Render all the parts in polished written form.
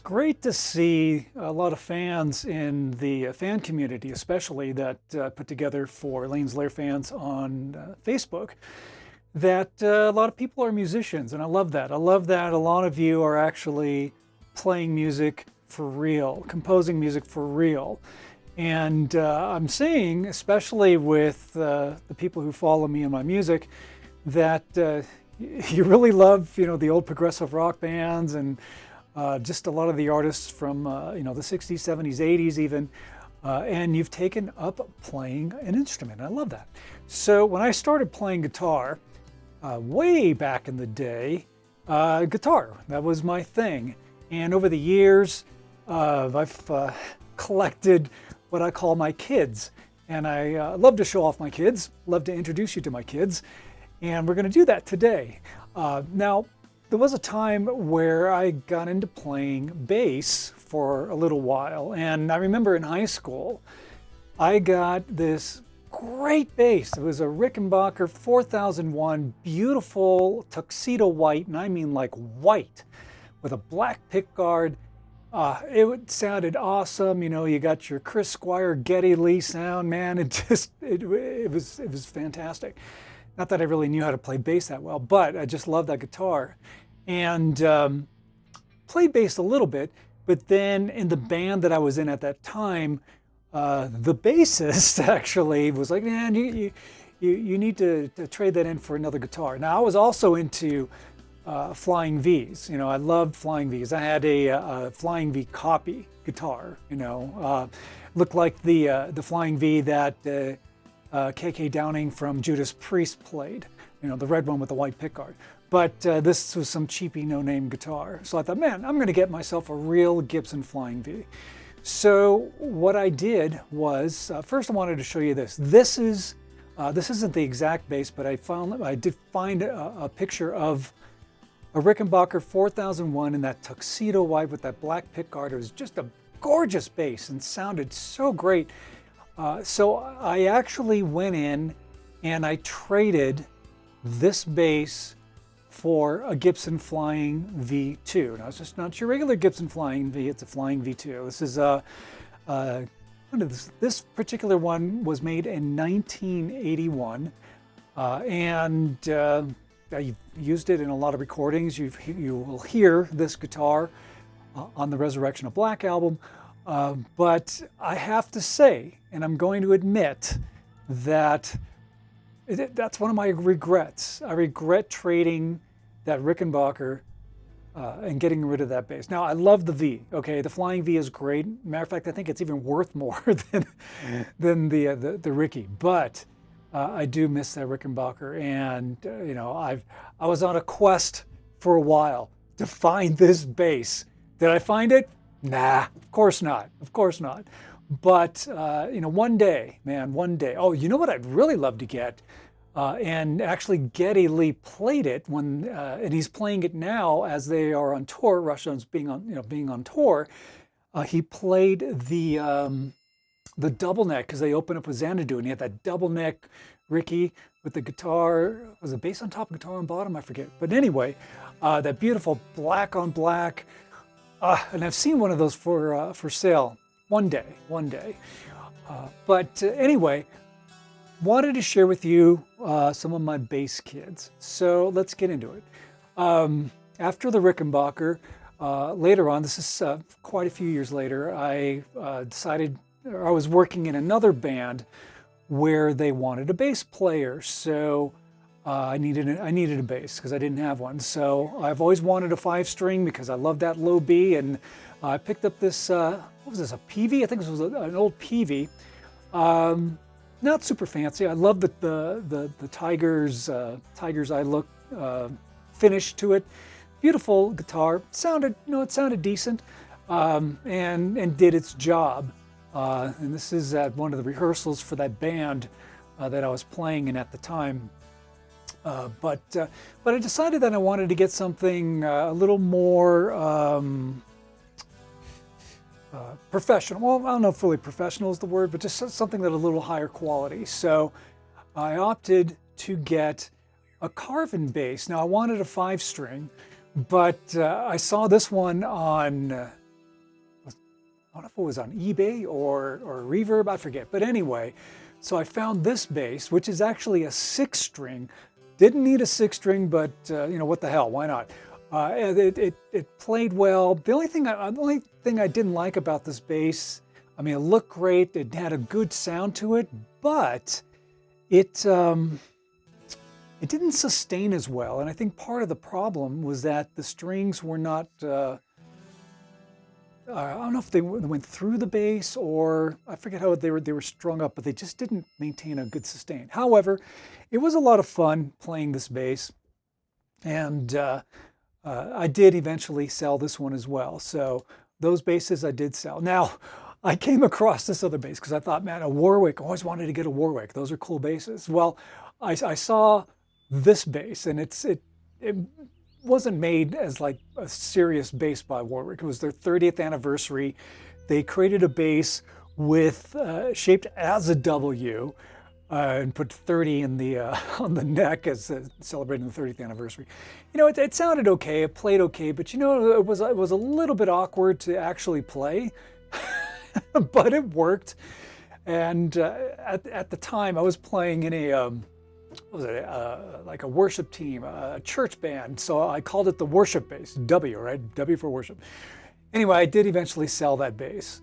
great to see a lot of fans in the fan community, especially that put together for Elaine's Laire fans on Facebook, that a lot of people are musicians, and I love that. I love that a lot of you are actually playing music for real, composing music for real. And I'm seeing, especially with the people who follow me and my music, that you really love, the old progressive rock bands and just a lot of the artists from, the 60s, 70s, 80s even, and you've taken up playing an instrument. I love that. So when I started playing guitar, way back in the day, guitar, that was my thing. And over the years, I've collected what I call my kids. And I love to show off my kids, love to introduce you to my kids. And we're going to do that today. Now, there was a time where I got into playing bass for a little while. And I remember in high school, I got this great bass. It was a Rickenbacker 4001, beautiful tuxedo white, and I mean like white, with a black pickguard. It sounded awesome. You got your Chris Squire, Geddy Lee sound, man. It was fantastic. Not that I really knew how to play bass that well, but I just loved that guitar. And played bass a little bit, but then in the band that I was in at that time, the bassist actually was like, man, you need to trade that in for another guitar. Now, I was also into Flying V's. I loved Flying V's. I had a Flying V copy guitar, looked like the Flying V that KK Downing from Judas Priest played, the red one with the white pickguard. But this was some cheapy no-name guitar. So I thought, man, I'm gonna get myself a real Gibson Flying V. So what I did was, first I wanted to show you this. This isn't the exact bass, but I did find a picture of a Rickenbacker 4001 in that tuxedo white with that black pickguard. It was just a gorgeous bass and sounded so great. So I actually went in and I traded this bass for a Gibson Flying V2. Now, it's just not your regular Gibson Flying V, it's a Flying V2. This is this particular one was made in 1981, and I used it in a lot of recordings. You will hear this guitar on the Resurrection of Black album, but I have to say, and I'm going to admit, that that's one of my regrets. I regret trading that Rickenbacker and getting rid of that bass. Now, I love the V, okay? The Flying V is great. Matter of fact, I think it's even worth more than the Ricky. But I do miss that Rickenbacker. And, I was on a quest for a while to find this bass. Did I find it? Nah, of course not. Of course not. But, one day, man, one day. Oh, you know what I'd really love to get? And actually, Geddy Lee played it and he's playing it now as they are on tour. Russians being on tour. He played the double neck because they opened up with Xanadu, and he had that double neck Ricky with the guitar. Was it bass on top, guitar on bottom? I forget. But anyway, that beautiful black on black. And I've seen one of those for sale one day. But anyway, wanted to share with you some of my bass kids. So let's get into it. After the Rickenbacker, later on, this is quite a few years later, I decided, or I was working in another band where they wanted a bass player. So I needed a bass because I didn't have one. So I've always wanted a 5-string because I love that low B, and I picked up this, what was this, a PV? I think this was an old PV. Not super fancy. I love the Tiger's Eye look finish to it. Beautiful guitar. It sounded decent, and did its job. And this is at one of the rehearsals for that band that I was playing in at the time. But I decided that I wanted to get something a little more professional. Well, I don't know if fully professional is the word, but just something that a little higher quality. So I opted to get a carven bass. Now I wanted a 5-string, but I saw this one on I don't know if it was on eBay or Reverb, I forget. But anyway, so I found this bass, which is actually a 6-string. Didn't need a 6-string, but you know, what the hell, why not? It played well. The only thing I didn't like about this bass, I mean, it looked great. It had a good sound to it, but it didn't sustain as well. And I think part of the problem was that the strings were not, I don't know if they went through the bass, or I forget how they were strung up, but they just didn't maintain a good sustain. However, it was a lot of fun playing this bass, and I did eventually sell this one as well. So those basses I did sell. Now, I came across this other bass because I thought, man, a Warwick, I always wanted to get a Warwick. Those are cool basses. Well, I saw this bass, and it wasn't made as like a serious bass by Warwick. It was their 30th anniversary. They created a bass with shaped as a W, and put 30 in the on the neck as celebrating the 30th anniversary. You know, it sounded okay. It played okay, but you know, it was a little bit awkward to actually play, but it worked. And at the time, I was playing in a what was it, like a worship team, a church band. So I called it the worship bass, W, right? W for worship. Anyway, I did eventually sell that bass.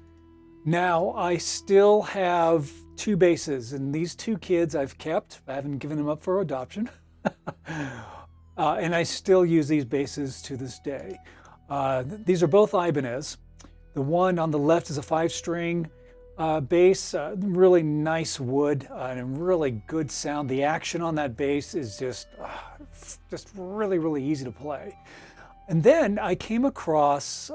Now I still have 2 basses, and these 2 kids I've kept. I haven't given them up for adoption. And I still use these basses to this day. These are both Ibanez. The one on the left is a 5-string bass, really nice wood and really good sound. The action on that bass is just really, really easy to play. And then I came across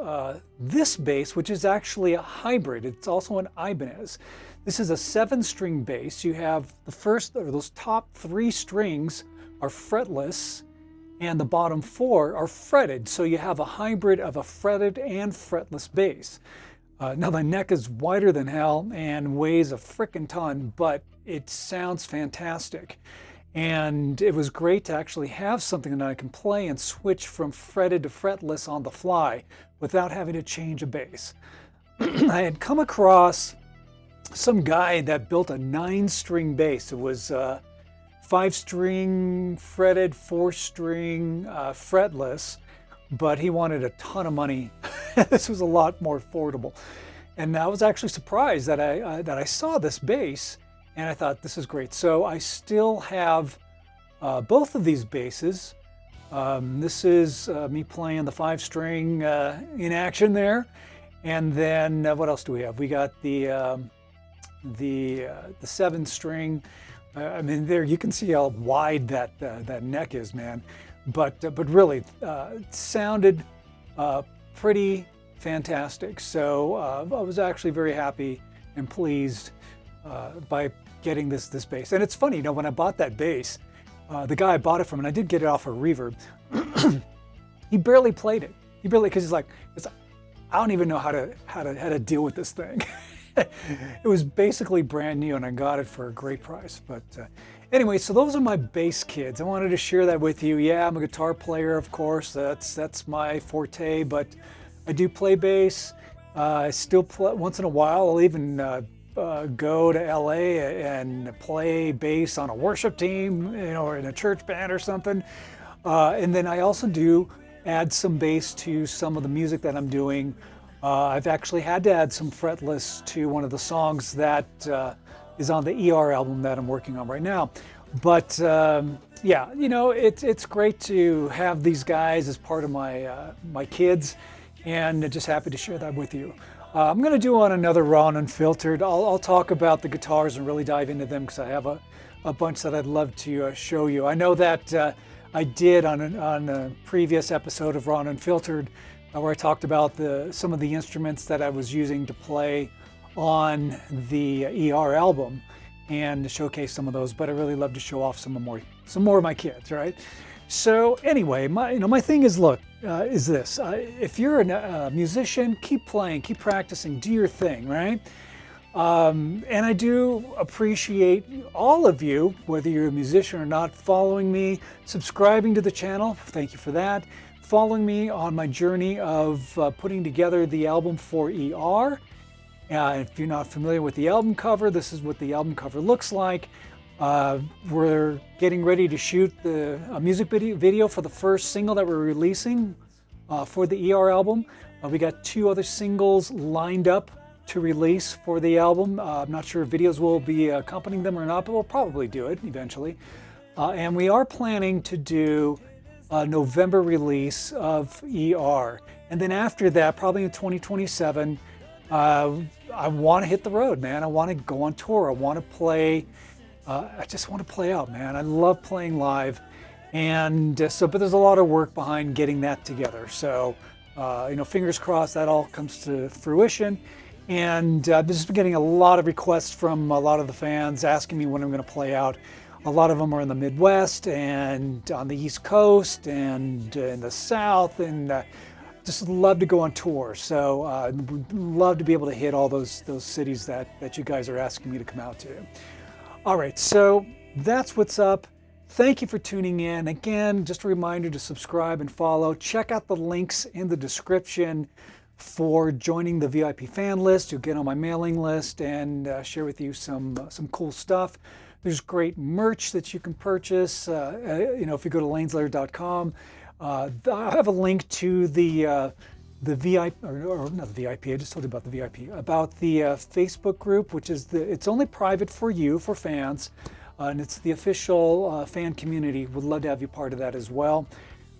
this bass, which is actually a hybrid. It's also an Ibanez. This is a 7-string bass. You have those top 3 strings are fretless, and the bottom 4 are fretted. So you have a hybrid of a fretted and fretless bass. Now the neck is wider than hell and weighs a frickin' ton, but it sounds fantastic. And it was great to actually have something that I can play and switch from fretted to fretless on the fly without having to change a bass. I had come across some guy that built a 9-string bass. It was 5-string fretted, 4-string fretless, but he wanted a ton of money. This was a lot more affordable. And I was actually surprised that I saw this bass, and I thought, this is great. So I still have both of these basses. This is me playing the 5-string in action there. And then what else do we have? We got the 7-string. I mean, there you can see how wide that neck is, man. But really, it sounded pretty fantastic. So I was actually very happy and pleased by getting this bass. And it's funny, you know, when I bought that bass, the guy I bought it from, and I did get it off of Reverb, he barely played it. He barely, because he's like, I don't even know how to deal with this thing. It was basically brand new, and I got it for a great price. But anyway, so those are my bass kids. I wanted to share that with you. Yeah, I'm a guitar player, of course. That's my forte, but I do play bass. I still play once in a while. I'll even go to LA and play bass on a worship team, you know, or in a church band or something. And then I also do add some bass to some of the music that I'm doing. I've actually had to add some fretless to one of the songs that is on the ER album that I'm working on right now. But yeah, you know, it's great to have these guys as part of my kids, and just happy to share that with you. I'm going to do on another Ron Unfiltered. I'll talk about the guitars and really dive into them, because I have a bunch that I'd love to show you. I know that I did on a previous episode of Ron Unfiltered, where I talked about some of the instruments that I was using to play on the ER album, and to showcase some of those. But I really love to show off some more of my kids, right? So anyway, my thing is, look, is this: if you're a musician, keep playing, keep practicing, do your thing, right? And I do appreciate all of you, whether you're a musician or not, following me, subscribing to the channel. Thank you for that. Following me on my journey of putting together the album for ER, If you're not familiar with the album cover, this is what the album cover looks like. We're getting ready to shoot a music video for the first single that we're releasing for the ER album. We got 2 other singles lined up to release for the album. I'm not sure if videos will be accompanying them or not, but we'll probably do it eventually. And we are planning to do a November release of ER. And then after that, probably in 2027, I want to hit the road, man. I want to go on tour. I want to play. I just want to play out, man. I love playing live. And but there's a lot of work behind getting that together. So, fingers crossed that all comes to fruition. And I've just been getting a lot of requests from a lot of the fans asking me when I'm going to play out. A lot of them are in the Midwest and on the East Coast and in the South, and just love to go on tour. So would love to be able to hit all those cities that you guys are asking me to come out to. All right, so that's what's up. Thank you for tuning in. Again, just a reminder to subscribe and follow. Check out the links in the description for joining the VIP fan list. You'll get on my mailing list and share with you some cool stuff. There's great merch that you can purchase. If you go to lairelaire.com, I have a link to the VIP, or not the VIP. I just told you about the VIP. About the Facebook group, which is it's only private for you, for fans, and it's the official fan community. Would love to have you part of that as well.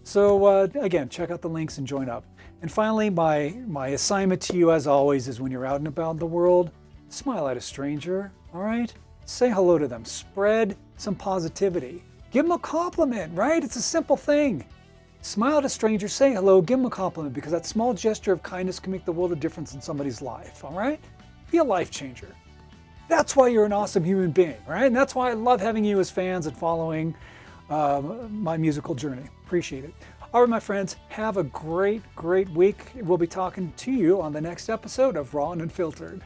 So again, check out the links and join up. And finally, my assignment to you, as always, is when you're out and about in the world, smile at a stranger. All right. Say hello to them. Spread some positivity. Give them a compliment, right? It's a simple thing. Smile at a stranger, say hello, give them a compliment, because that small gesture of kindness can make the world of difference in somebody's life, all right? Be a life changer. That's why you're an awesome human being, right? And that's why I love having you as fans and following my musical journey. Appreciate it. All right, my friends, have a great, great week. We'll be talking to you on the next episode of Raw and Unfiltered.